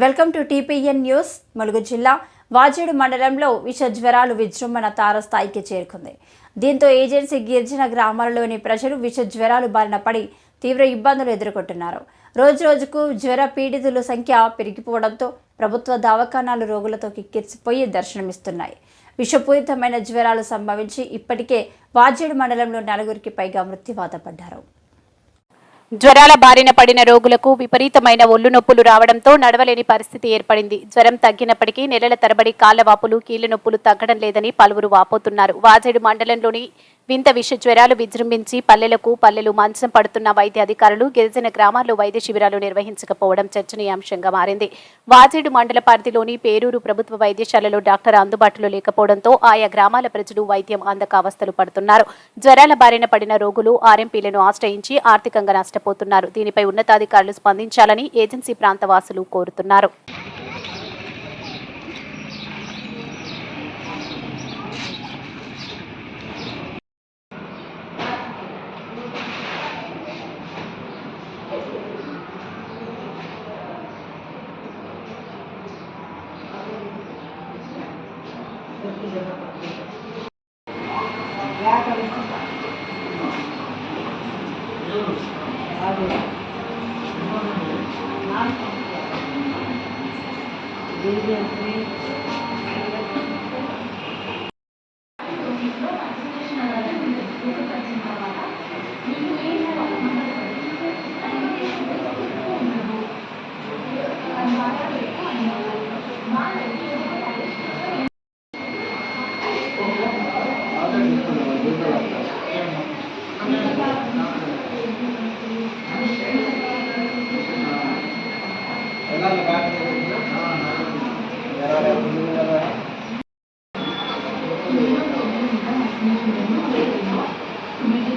Welcome to TPN news. Mulugu జిల్లా వాజేడు మండలంలో విష జ్వరాలు విజృంభణ తారస్థాయికి చేరుకుంది. దీంతో ఏజెన్సీ గిరిజన గ్రామాలలోని ప్రజలు విష జ్వరాలు బారిన పడి తీవ్ర ఇబ్బందులు ఎదుర్కొంటున్నారు. రోజురోజుకు జ్వర పీడితుల సంఖ్య పెరిగిపోవడంతో ప్రభుత్వ దవాఖానాలు రోగులతో కిక్కిరిసిపోయి దర్శనమిస్తున్నాయి. విషపూరితమైన జ్వరాలు సంభవించి ఇప్పటికే వాజేడు మండలంలో 4కి పైగా మృత్యువాత పడ్డారు. జ్వరాల బారిన పడిన రోగులకు విపరీతమైన ఒళ్ళు నొప్పులు రావడంతో నడవలేని పరిస్థితి ఏర్పడింది. జ్వరం తగ్గినప్పటికీ నెలల తరబడి కాళ్లవాపులు, కీళ్ల నొప్పులు తగ్గడం లేదని పలువురు వాపోతున్నారు. వాజేడు మండలంలోని వింత విష జ్వరాలు విజృంభించి పల్లెలు మంచం పడుతున్న వైద్య అధికారులు గిరిజన గ్రామాల్లో వైద్య శిబిరాలు నిర్వహించకపోవడం చర్చనీయాంశంగా మారింది. వాజేడు మండల పరిధిలోని పేరూరు ప్రభుత్వ వైద్యశాలలో డాక్టర్ అందుబాటులో లేకపోవడంతో ఆయా గ్రామాల ప్రజలు వైద్యం అందక అవస్థలు పడుతున్నారు. జ్వరాల బారిన పడిన రోగులు ఆర్ఎంపీలను ఆశ్రయించి ఆర్థికంగా నష్టపోతున్నారు. దీనిపై ఉన్నతాధికారులు స్పందించాలని ఏజెన్సీ ప్రాంత వాసులు కోరుతున్నారు.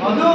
మధు